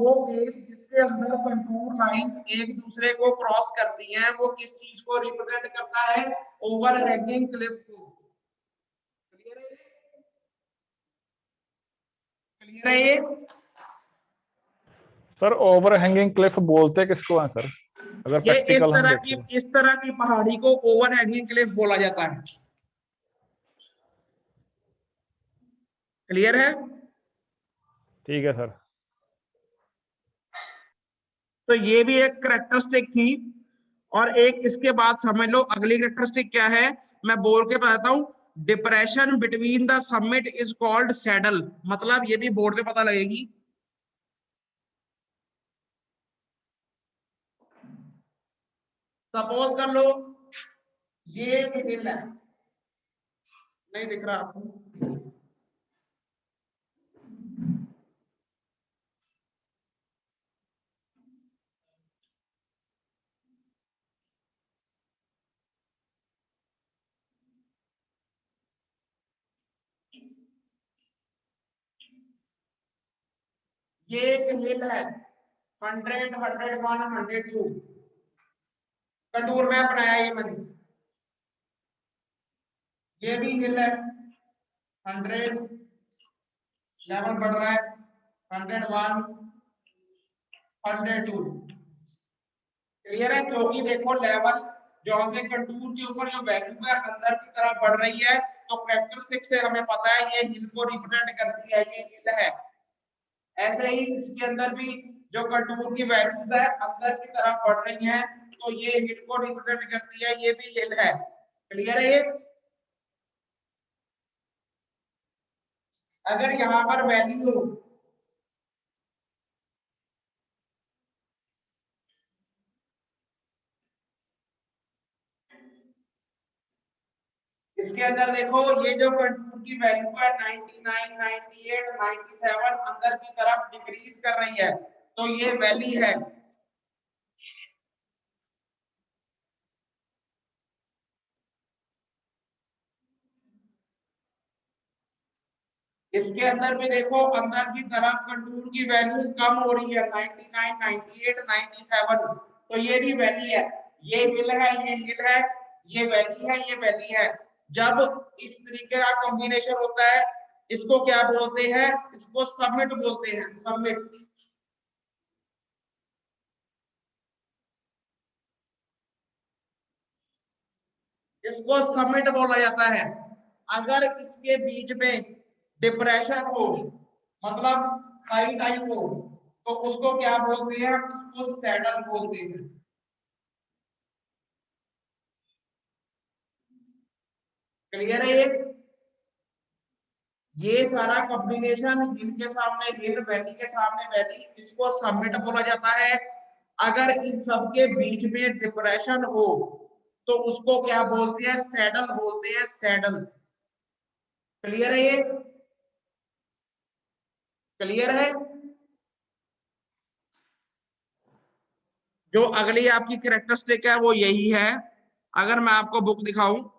दो वेव जिसके अंदर कंटूर लाइंस एक दूसरे को क्रॉस करती हैं, वो किस चीज को रिप्रेजेंट करता है? ओवरहैंगिंग क्लिफ को। क्लियर है? क्लियर है ये? सर ओवरहैंगिंग क्लिफ बोलते किसको हैं सर, अगर ये प्रैक्टिकल हम देखें तो? इस तरह की पहाड़ी को ओवरहैंगिंग क्लिफ बोला जाता है। क्लियर है? ठीक है सर। तो ये भी एक करेक्टरिस्टिक थी। और एक इसके बाद समझ लो अगली करेक्टरिस्टिक क्या है, मैं बोल के बताता हूं। Depression between the summit is called saddle. मतलब ये भी बोर्ड पे पता लगेगी। सपोज कर लो ये एक हिल है, नहीं दिख रहा आपको? ये एक हिल है 100, 101, 102। कंटूर मैप बनाया ये मैंने। ये भी हिल है 100, लेवल बढ़ रहा है 101, 102। क्लियर है? क्योंकि देखो लेवल जो से कंटूर के ऊपर जो वैल्यू है अंदर की तरफ बढ़ रही है, तो कैरेक्टरिस्टिक से हमें पता है ये हिल को रिप्रेजेंट करती है, ये हिल है। ऐसे ही इसके अंदर भी जो कंटूर की वैल्यूज है अंदर की तरफ बढ़ रही हैं, तो ये हिल को रिप्रेजेंट करती है, ये भी हिल है। क्लियर है ये? अगर यहाँ पर वैल्यू इसके अंदर देखो, ये जो कंटूर की वैल्यू है 99, 98, 97 अंदर की तरफ डिक्रीज कर रही है, तो ये वैली है। इसके अंदर भी देखो अंदर की तरफ कंटूर की वैल्यू कम हो रही है 99, 98, 97, तो ये भी वैली है। ये हिल है, ये हिल है, ये वैली है, ये वैली है। जब इस तरीके का कॉम्बिनेशन होता है, इसको क्या बोलते हैं? इसको सबमिट बोलते हैं, सबमिट। इसको सबमिट बोला जाता है। अगर इसके बीच में डिप्रेशन हो, मतलब हाई टाइप हो, तो उसको क्या बोलते हैं? उसको सैडल बोलते हैं। क्लियर है ये सारा कॉम्बिनेशन, हिल के सामने हिल, वैली के सामने वैली, इसको सबमिट बोला जाता है। अगर इन सब के बीच में डिप्रेशन हो तो उसको क्या बोलते हैं? सैडल बोलते हैं, सैडल। क्लियर है ये? क्लियर है? जो अगली आपकी कैरेक्टरिस्टिक है वो यही है। अगर मैं आपको बुक दिखाऊं,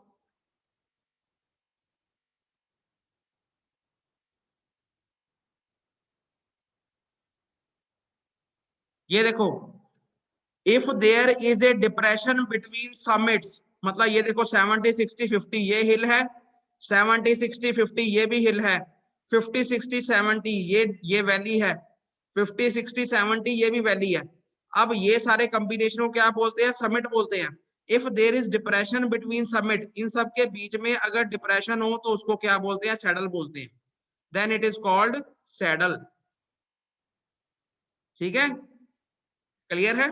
ये देखो, if there is a depression between summits, मतलब ये देखो 70, 60, 50 ये हिल है, 70, 60, 50 ये भी हिल है, 50, 60, 70 ये वैली है, 50, 60, 70 ये भी वैली है। अब ये सारे कॉम्बिनेशन को क्या बोलते हैं? समिट बोलते हैं। If there is depression between summit, इन सब के बीच में अगर डिप्रेशन हो तो उसको क्या बोलते हैं? सैडल बोलते हैं। Then it is called saddle. ठीक है? क्लियर है?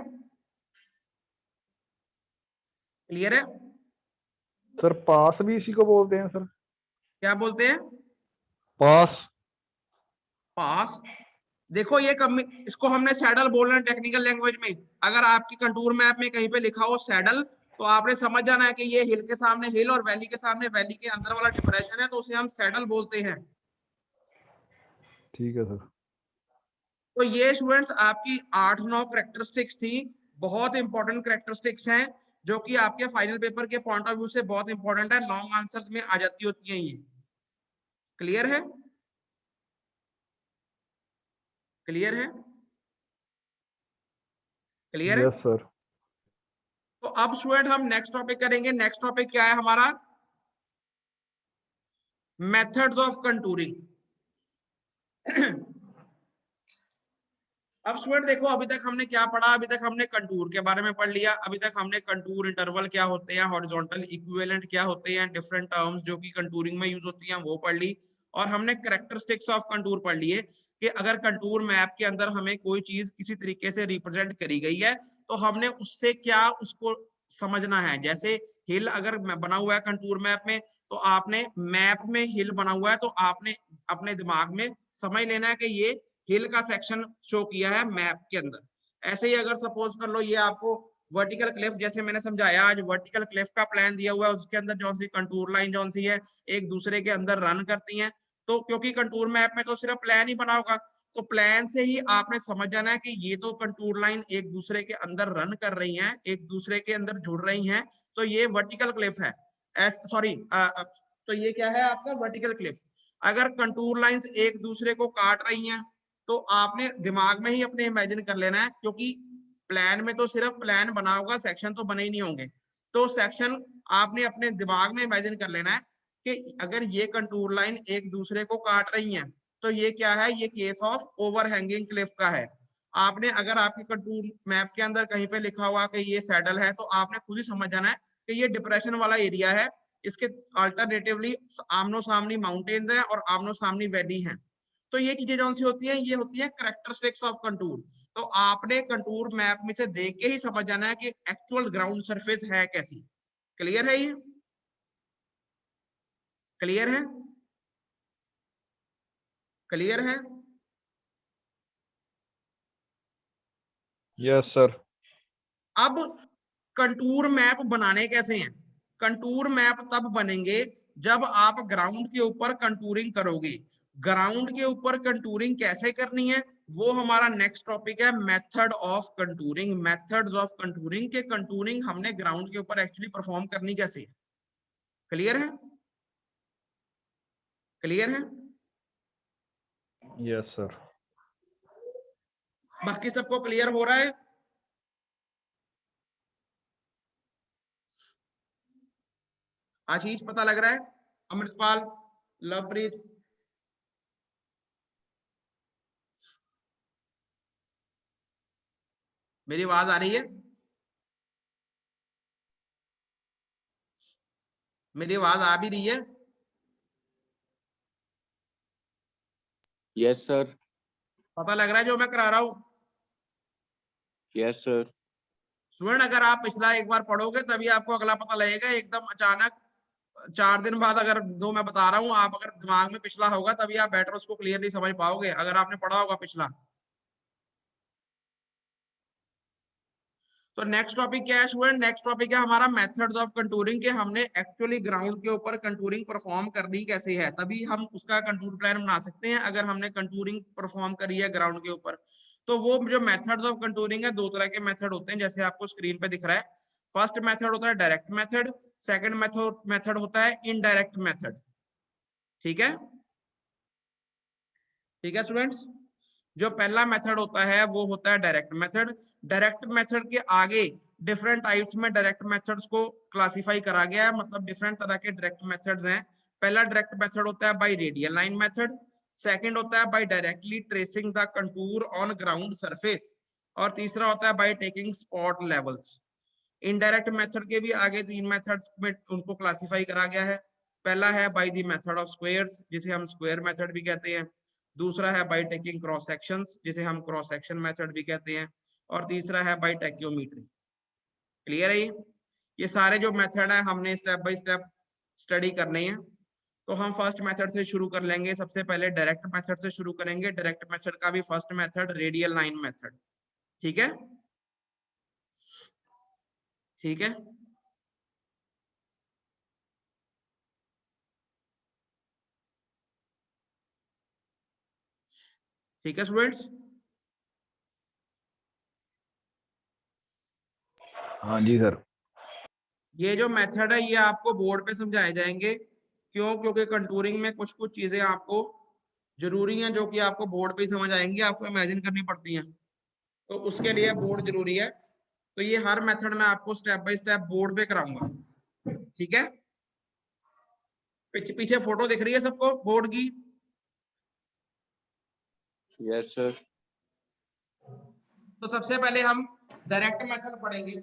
क्लियर है? सर पास भी इसी को बोलते हैं सर? क्या बोलते हैं? पास। पास। देखो ये इसको हमने सैडल बोलना है टेक्निकल लैंग्वेज में। अगर आपकी कंटूर मैप में कहीं पे लिखा हो सैडल, तो आपने समझ जाना है कि ये हिल के सामने हिल और वैली के सामने वैली के अंदर वाला डिप्रेशन है, तो उसे हम सैडल बोलते हैं। ठीक है सर। तो ये स्टूडेंट्स आपकी 8-9 करेक्टरिस्टिक्स थी। बहुत इंपॉर्टेंट करेक्टरिस्टिक्स हैं, जो कि आपके फाइनल पेपर के पॉइंट ऑफ व्यू से बहुत इंपॉर्टेंट है, लॉन्ग आंसर्स में आ जाती होती हैं ये। क्लियर है? क्लियर है? क्लियर है? Yes sir. तो अब स्टूडेंट हम नेक्स्ट टॉपिक करेंगे। नेक्स्ट टॉपिक क्या है हमारा? Methods of contouring. अब स्टूडेंट देखो, अभी तक हमने क्या पढ़ा? अभी तक हमने कंटूर के बारे में पढ़ लिया। अभी तक हमने कंटूर इंटरवल क्या होते हैं, हॉरिजॉन्टल इक्विवेलेंट क्या होते हैं, डिफरेंट टर्म्स जो कि कंटूरिंग में यूज होती हैं वो पढ़ ली। और हमने कैरेक्टरिस्टिक्स ऑफ कंटूर पढ़ लिए कि अगर कंटूर मैप के अंदर हमें कोई चीज किसी तरीके से रिप्रेजेंट करी गई है तो हमने उससे क्या उसको समझना है। जैसे हिल अगर बना हुआ है कंटूर मैप में, तो आपने मैप में हिल बना हुआ है तो आपने अपने दिमाग में समझ लेना है कि ये हिल का सेक्शन शो किया है मैप के अंदर। ऐसे ही अगर सपोज कर लो ये आपको वर्टिकल क्लिफ, जैसे मैंने समझाया आज वर्टिकल क्लिफ का प्लान दिया हुआ है, उसके अंदर जो सी कंटूर लाइन जो सी है एक दूसरे के अंदर रन करती हैं। तो क्योंकि कंटूर मैप में तो सिर्फ प्लान ही बना होगा, तो प्लान से ही आपने समझ जाना है कि ये तो कंटूर लाइन एक दूसरे के अंदर रन कर रही हैं, एक दूसरे के अंदर जुड़ रही हैं, तो ये वर्टिकल क्लिफ है। सॉरी, तो ये क्या है आपका वर्टिकल क्लिफ। अगर कंटूर लाइंस एक दूसरे को काट रही हैं तो आपने दिमाग में ही अपने इमेजिन कर लेना है, क्योंकि प्लान में तो सिर्फ प्लान बना होगा, सेक्शन तो बने ही नहीं होंगे। तो सेक्शन आपने अपने दिमाग में इमेजिन कर लेना है कि अगर ये कंटूर लाइन एक दूसरे को काट रही हैं तो ये क्या है, ये केस ऑफ ओवरहैंगिंग क्लिफ का है। आपने अगर आपके कंटूर मैप के अंदर कहीं पे लिखा हुआ कि ये सैडल है, तो आपने खुद ही समझ जाना है कि ये डिप्रेशन वाला एरिया है। इसके अल्टरनेटिवली आमनो सामनी माउंटेन्स हैं और आमनो सामनी वैली हैं। तो ये चीजें जो सी होती हैं, ये होती है कैरेक्टरिस्टिक्स ऑफ कंटूर। तो आपने कंटूर मैप में से देख के ही समझ जाना है कि एक्चुअल ग्राउंड सरफेस है कैसी। क्लियर है? ये क्लियर है? क्लियर है? Yes sir. अब कंटूर मैप बनाने कैसे हैं? कंटूर मैप तब बनेंगे जब आप ग्राउंड के ऊपर कंटूरिंग करोगे। ग्राउंड के ऊपर कंटूरिंग कैसे करनी है वो हमारा नेक्स्ट टॉपिक है, method of contouring. Methods of contouring के कंटूरिंग हमने ग्राउंड के ऊपर एक्चुअली परफॉर्म करनी कैसे है। क्लियर है? क्लियर है? Yes sir. बाकी सबको क्लियर हो रहा है? आशीष पता लग रहा है? अमृतपाल, लवप्रीत, मेरी आवाज आ रही है? मेरी आवाज आ भी रही है? Yes sir. पता लग रहा है जो मैं करा रहा हूं? Yes sir. स्टूडेंट अगर आप पिछला एक बार पढ़ोगे तभी आपको अगला पता लगेगा। एकदम अचानक 4 दिन बाद अगर जो मैं बता रहा हूँ, आप अगर दिमाग में पिछला होगा तभी आप बेटर उसको क्लियरली समझ पाओगे, अगर आपने पढ़ा होगा पिछला। तो नेक्स्ट टॉपिक क्या है स्टूडेंट? नेक्स्ट टॉपिक है हमारा मेथड्स ऑफ कंटूरिंग के हमने एक्चुअली ग्राउंड के ऊपर कंटूरिंग परफॉर्म करनी कैसे है, तभी हम उसका कंटूर प्लान बना सकते हैं। अगर हमने कंटूरिंग परफॉर्म करी है ग्राउंड के ऊपर, तो वो जो मेथड्स ऑफ कंटूरिंग है, दो तरह के मेथड होते हैं जैसे आपको स्क्रीन पे दिख रहा है। फर्स्ट मेथड होता है डायरेक्ट मेथड, सेकंड मेथड होता है इनडायरेक्ट मेथड। ठीक है? ठीक है स्टूडेंट्स, जो पहला मेथड होता है वो होता है डायरेक्ट मेथड। डायरेक्ट मेथड के आगे डिफरेंट टाइप्स में डायरेक्ट मेथड्स को क्लासिफाई करा गया है, मतलब डिफरेंट तरह के डायरेक्ट मेथड्स हैं। पहला डायरेक्ट मेथड होता है by radial line method, second होता है by directly tracing the contour on ground surface, और तीसरा होता है by taking spot levels. Indirect method के भी आगे 3 मेथड्स में उनको क्लासिफाई करा गया है। पहला है by the method of squares, जिसे हम स्क्वायर मेथड भी कहते हैं। दूसरा है बाय टेकिंग क्रॉस सेक्शंस, जिसे हम क्रॉस सेक्शन मेथड भी कहते हैं। और तीसरा है बाय टेक्योमेट्री। क्लियर है? ये सारे जो मेथड है हमने स्टेप बाय स्टेप स्टडी करने हैं। तो हम फर्स्ट मेथड से शुरू कर लेंगे। सबसे पहले डायरेक्ट मेथड से शुरू करेंगे। डायरेक्ट मेथड का भी first method radial line method. ठीक है? ठीक है? ठीक है स्टूडेंट्स? हाँ जी सर। ये जो मेथड है ये आपको बोर्ड पे समझाए जाएंगे। क्यों? क्योंकि कंटूरिंग में कुछ कुछ चीजें आपको जरूरी हैं जो कि आपको बोर्ड पे ही समझ आएंगी, आपको इमेजिन करनी पड़ती हैं, तो उसके लिए बोर्ड जरूरी है। तो ये हर मेथड में आपको स्टेप बाय स्टेप बोर्ड पे कराऊंगा, ठीक है। पीछे फोटो दिख रही है सबको बोर्ड की? Yes sir. तो सबसे पहले हम डायरेक्ट मेथड पढ़ेंगे।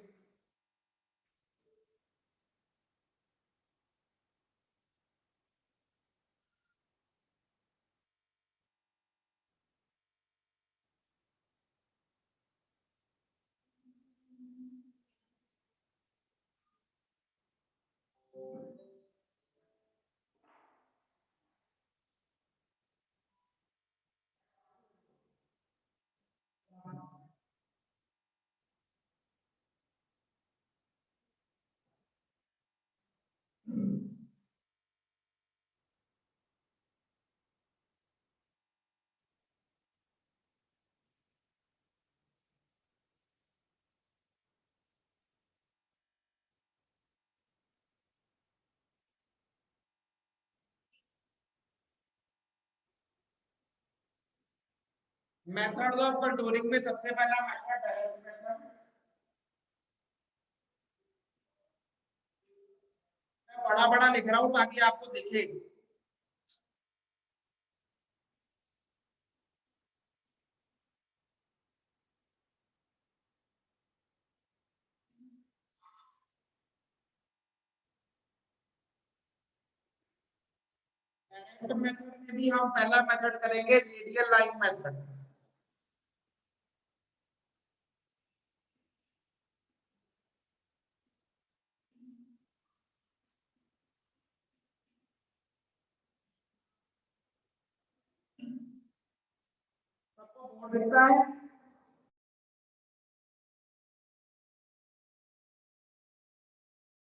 मेथड ऑफ कंटूरिंग में सबसे पहला मेथड डायरेक्ट मेथड। मैं बड़ा बड़ा लिख रहा हूं ताकि आपको दिखे। डायरेक्ट मेथड में भी हम पहला मेथड करेंगे रेडियल लाइन मेथड। सबको बोर्ड दिखता है?